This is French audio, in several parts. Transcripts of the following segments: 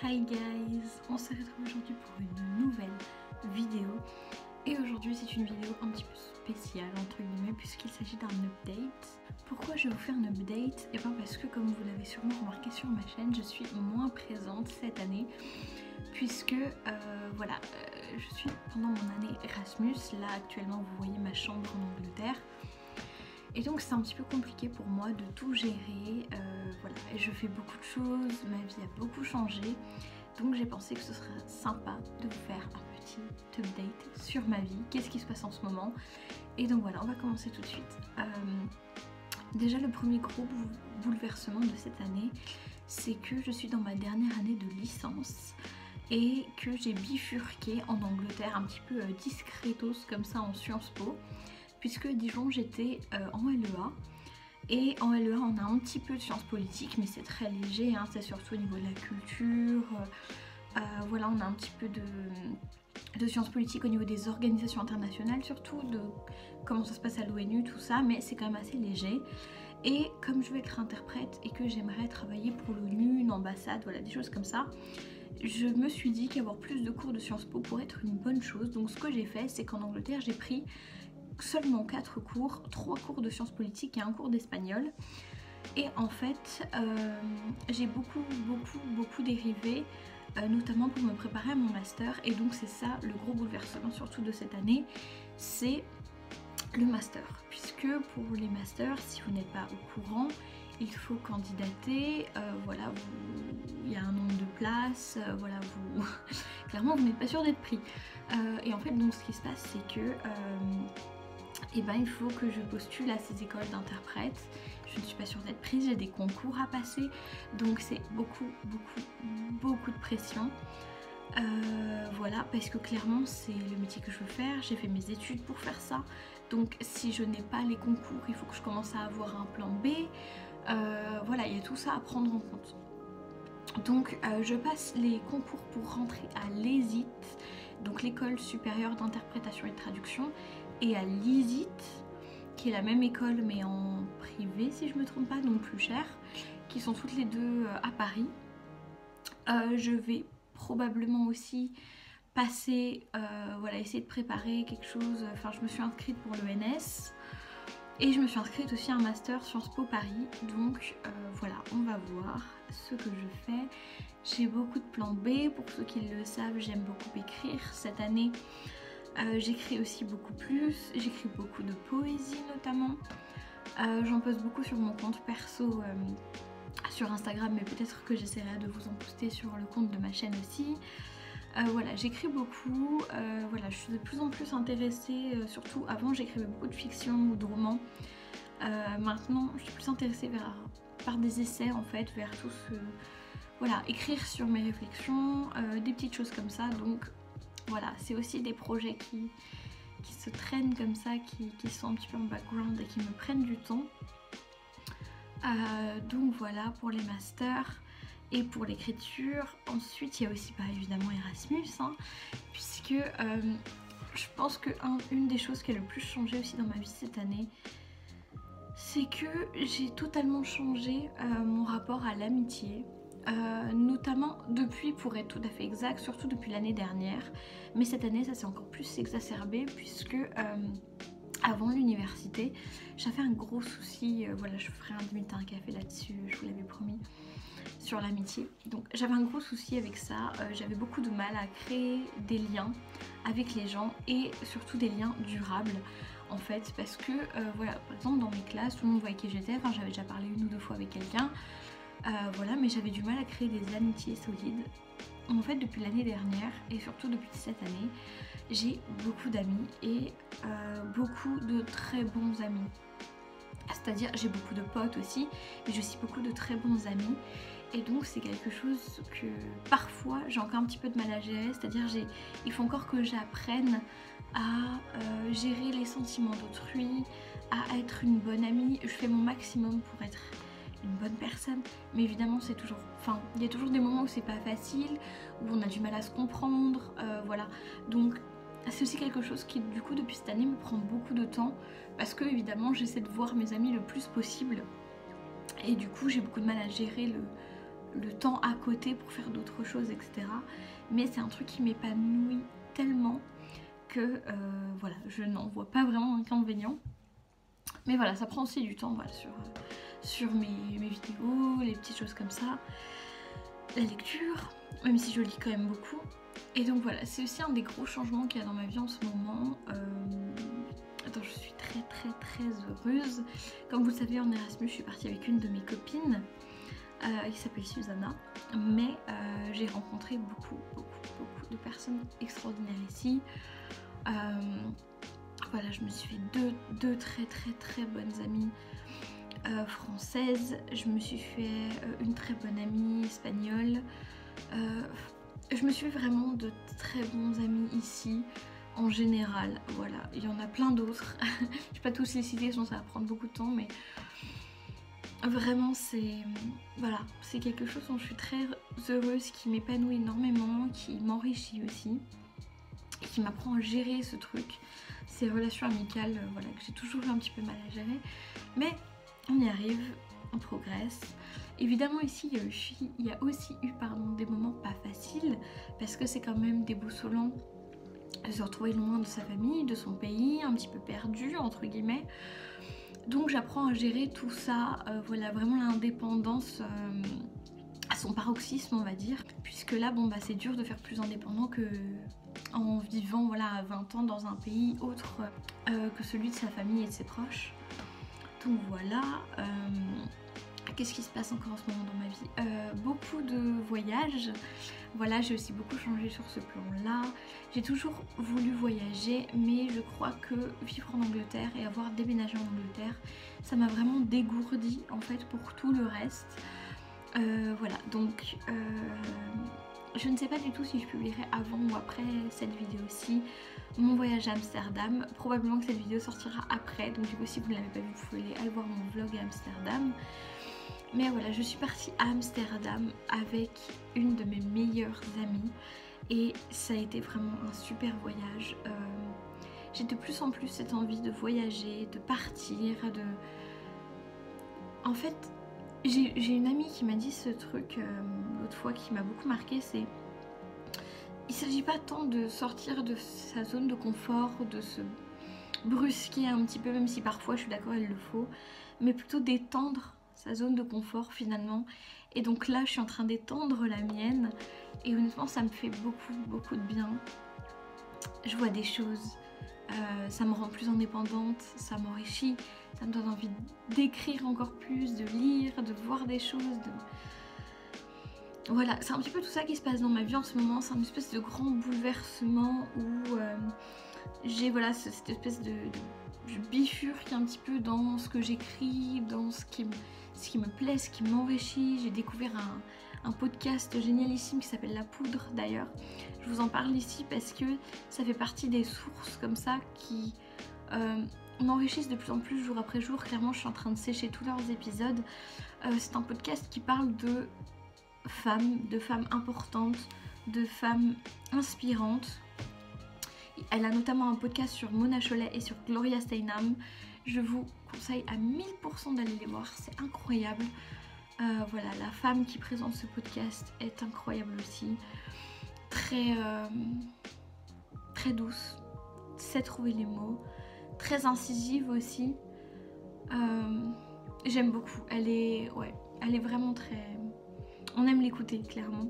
Hi guys, on se retrouve aujourd'hui pour une nouvelle vidéo et aujourd'hui c'est une vidéo un petit peu spéciale entre guillemets puisqu'il s'agit d'un update. Pourquoi je vais vous faire un update? Et bien parce que comme vous l'avez sûrement remarqué sur ma chaîne, je suis moins présente cette année puisque je suis pendant mon année Erasmus. Là actuellement vous voyez ma chambre en Angleterre. Et donc c'est un petit peu compliqué pour moi de tout gérer, et je fais beaucoup de choses, ma vie a beaucoup changé, donc j'ai pensé que ce serait sympa de vous faire un petit update sur ma vie, qu'est-ce qui se passe en ce moment. Et donc voilà, on va commencer tout de suite. Déjà le premier gros bouleversement de cette année, c'est que je suis dans ma dernière année de licence et que j'ai bifurqué en Angleterre un petit peu discretos comme ça en Sciences Po. Puisque Dijon j'étais en LEA et en LEA on a un petit peu de sciences politiques mais c'est très léger, hein, c'est surtout au niveau de la culture, voilà, on a un petit peu de sciences politiques au niveau des organisations internationales, surtout de comment ça se passe à l'ONU, tout ça, mais c'est quand même assez léger. Et comme je vais être interprète et que j'aimerais travailler pour l'ONU, une ambassade, voilà, des choses comme ça, je me suis dit qu'avoir plus de cours de Sciences Po pourrait être une bonne chose. Donc ce que j'ai fait, c'est qu'en Angleterre j'ai pris seulement 4 cours, 3 cours de sciences politiques et un cours d'espagnol. Et en fait, j'ai beaucoup dérivé, notamment pour me préparer à mon master. Et donc c'est ça le gros bouleversement surtout de cette année, c'est le master. Puisque pour les masters, si vous n'êtes pas au courant, il faut candidater, voilà, il y a un nombre de places, voilà, vous clairement vous n'êtes pas sûr d'être pris. Et en fait donc ce qui se passe c'est que il faut que je postule à ces écoles d'interprètes. Je ne suis pas sûre d'être prise, j'ai des concours à passer, donc c'est beaucoup de pression. Voilà, parce que clairement c'est le métier que je veux faire, j'ai fait mes études pour faire ça, donc si je n'ai pas les concours, il faut que je commence à avoir un plan B. Voilà, il y a tout ça à prendre en compte. Donc je passe les concours pour rentrer à l'ESIT, donc l'école supérieure d'interprétation et de traduction, et à l'ISIT, qui est la même école mais en privé si je me trompe pas, donc plus cher, qui sont toutes les deux à Paris. Je vais probablement aussi passer, voilà, essayer de préparer quelque chose, enfin je me suis inscrite pour l'ENS et je me suis inscrite aussi à un master Sciences Po Paris, donc voilà, on va voir ce que je fais. J'ai beaucoup de plans B, pour ceux qui le savent, j'aime beaucoup écrire. Cette année j'écris aussi beaucoup plus, j'écris beaucoup de poésie notamment. J'en poste beaucoup sur mon compte perso sur Instagram, mais peut-être que j'essaierai de vous en poster sur le compte de ma chaîne aussi. Voilà, j'écris beaucoup, voilà, je suis de plus en plus intéressée, surtout avant j'écrivais beaucoup de fiction ou de romans. Maintenant je suis plus intéressée par des essais en fait, vers tout ce... Voilà, écrire sur mes réflexions, des petites choses comme ça, donc voilà, c'est aussi des projets qui se traînent comme ça, qui sont un petit peu en background et qui me prennent du temps. Donc voilà pour les masters et pour l'écriture. Ensuite il y a aussi évidemment Erasmus, hein, puisque je pense que une des choses qui a le plus changé aussi dans ma vie cette année, c'est que j'ai totalement changé mon rapport à l'amitié. Notamment depuis, pour être tout à fait exact, surtout depuis l'année dernière, mais cette année ça s'est encore plus exacerbé puisque avant l'université j'avais un gros souci, voilà, je ferai un demi-teint café là-dessus, je vous l'avais promis, sur l'amitié. Donc j'avais un gros souci avec ça, j'avais beaucoup de mal à créer des liens avec les gens et surtout des liens durables en fait, parce que voilà, par exemple dans mes classes tout le monde voyait qui j'étais, enfin j'avais déjà parlé une ou deux fois avec quelqu'un. Voilà, mais j'avais du mal à créer des amitiés solides. En fait depuis l'année dernière et surtout depuis cette année, j'ai beaucoup d'amis et beaucoup de très bons amis. C'est-à-dire j'ai beaucoup de potes aussi, mais j'ai aussi beaucoup de très bons amis. Et donc c'est quelque chose que parfois j'ai encore un petit peu de mal à gérer, c'est-à-dire il faut encore que j'apprenne à gérer les sentiments d'autrui, à être une bonne amie. Je fais mon maximum pour être une bonne personne, mais évidemment c'est toujours, enfin il y a toujours des moments où c'est pas facile, où on a du mal à se comprendre, voilà, donc c'est aussi quelque chose qui du coup depuis cette année me prend beaucoup de temps, parce que évidemment j'essaie de voir mes amis le plus possible et du coup j'ai beaucoup de mal à gérer le temps à côté pour faire d'autres choses, etc. Mais c'est un truc qui m'épanouit tellement que voilà, je n'en vois pas vraiment d'inconvénient. Mais voilà, ça prend aussi du temps, voilà, sur mes vidéos, les petites choses comme ça, la lecture, même si je lis quand même beaucoup. Et donc voilà, c'est aussi un des gros changements qu'il y a dans ma vie en ce moment. Attends, je suis très heureuse. Comme vous le savez, en Erasmus, je suis partie avec une de mes copines qui s'appelle Susanna. Mais j'ai rencontré beaucoup de personnes extraordinaires ici. Voilà, je me suis fait deux très bonnes amies françaises. Je me suis fait une très bonne amie espagnole. Je me suis fait vraiment de très bons amis ici en général. Voilà, il y en a plein d'autres. Je ne vais pas tous les citer, sinon ça va prendre beaucoup de temps, mais vraiment c'est voilà, c'est quelque chose dont je suis très heureuse, qui m'épanouit énormément, qui m'enrichit aussi, et qui m'apprend à gérer ce truc, ces relations amicales, voilà, que j'ai toujours eu un petit peu mal à gérer, mais on y arrive, on progresse. Évidemment ici il y a aussi eu des moments pas faciles, parce que c'est quand même déboussolant de se retrouver loin de sa famille, de son pays, un petit peu perdu entre guillemets. Donc j'apprends à gérer tout ça, voilà, vraiment l'indépendance à son paroxysme, on va dire, puisque là bon bah c'est dur de faire plus indépendant que en vivant voilà à 20 ans dans un pays autre que celui de sa famille et de ses proches. Donc voilà, qu'est-ce qui se passe encore en ce moment dans ma vie? Beaucoup de voyages, voilà, j'ai aussi beaucoup changé sur ce plan-là. J'ai toujours voulu voyager, mais je crois que vivre en Angleterre et avoir déménagé en Angleterre, ça m'a vraiment dégourdi en fait pour tout le reste. Voilà, donc je ne sais pas du tout si je publierai avant ou après cette vidéo-ci mon voyage à Amsterdam. Probablement que cette vidéo sortira après, donc du coup si vous ne l'avez pas vu, vous pouvez aller voir mon vlog à Amsterdam. Mais voilà, je suis partie à Amsterdam avec une de mes meilleures amies et ça a été vraiment un super voyage. J'ai de plus en plus cette envie de voyager, de partir, En fait, j'ai une amie qui m'a dit ce truc l'autre fois qui m'a beaucoup marqué, c'est... Il s'agit pas tant de sortir de sa zone de confort, de se brusquer un petit peu, même si parfois je suis d'accord il le faut, mais plutôt d'étendre sa zone de confort finalement. Et donc là je suis en train d'étendre la mienne et honnêtement ça me fait beaucoup de bien. Je vois des choses, ça me rend plus indépendante, ça m'enrichit, ça me donne envie d'écrire encore plus, de lire, de voir des choses, Voilà, c'est un petit peu tout ça qui se passe dans ma vie en ce moment. C'est une espèce de grand bouleversement où j'ai voilà, cette espèce de je bifurque un petit peu dans ce que j'écris, dans ce qui me plaît, ce qui m'enrichit. J'ai découvert un podcast génialissime qui s'appelle La Poudre d'ailleurs. Je vous en parle ici parce que ça fait partie des sources comme ça qui m'enrichissent de plus en plus jour après jour. Clairement, je suis en train de sécher tous leurs épisodes. C'est un podcast qui parle de femmes importantes, de femmes inspirantes. Elle a notamment un podcast sur Mona Chollet et sur Gloria Steinem. Je vous conseille à 1000% d'aller les voir, c'est incroyable. Voilà, la femme qui présente ce podcast est incroyable aussi. Très douce, sait trouver les mots, très incisive aussi. J'aime beaucoup, elle est vraiment très... On aime l'écouter clairement.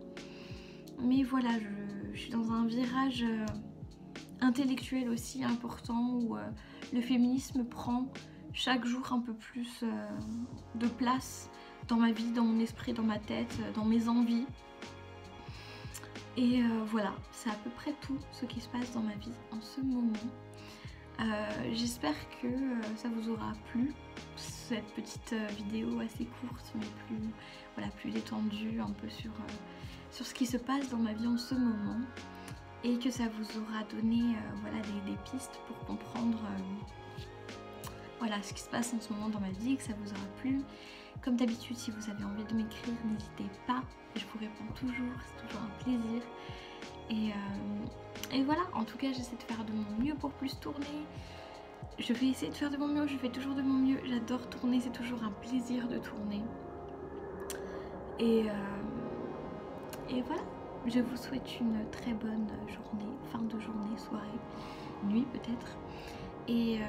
Mais voilà, je suis dans un virage intellectuel aussi important où le féminisme prend chaque jour un peu plus de place dans ma vie, dans mon esprit, dans ma tête, dans mes envies. Et voilà, c'est à peu près tout ce qui se passe dans ma vie en ce moment. J'espère que ça vous aura plu, cette petite vidéo assez courte mais plus détendue un peu sur ce qui se passe dans ma vie en ce moment, et que ça vous aura donné des pistes pour comprendre ce qui se passe en ce moment dans ma vie, et que ça vous aura plu. Comme d'habitude, si vous avez envie de m'écrire, n'hésitez pas, je vous réponds toujours, c'est toujours un plaisir. Et voilà, en tout cas j'essaie de faire de mon mieux pour plus tourner. Je vais essayer de faire de mon mieux, je fais toujours de mon mieux, j'adore tourner, c'est toujours un plaisir de tourner. Et Et voilà, je vous souhaite une très bonne journée, fin de journée, soirée, nuit peut-être. Et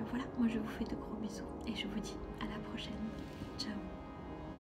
voilà, moi je vous fais de gros bisous et je vous dis à la prochaine. Ciao.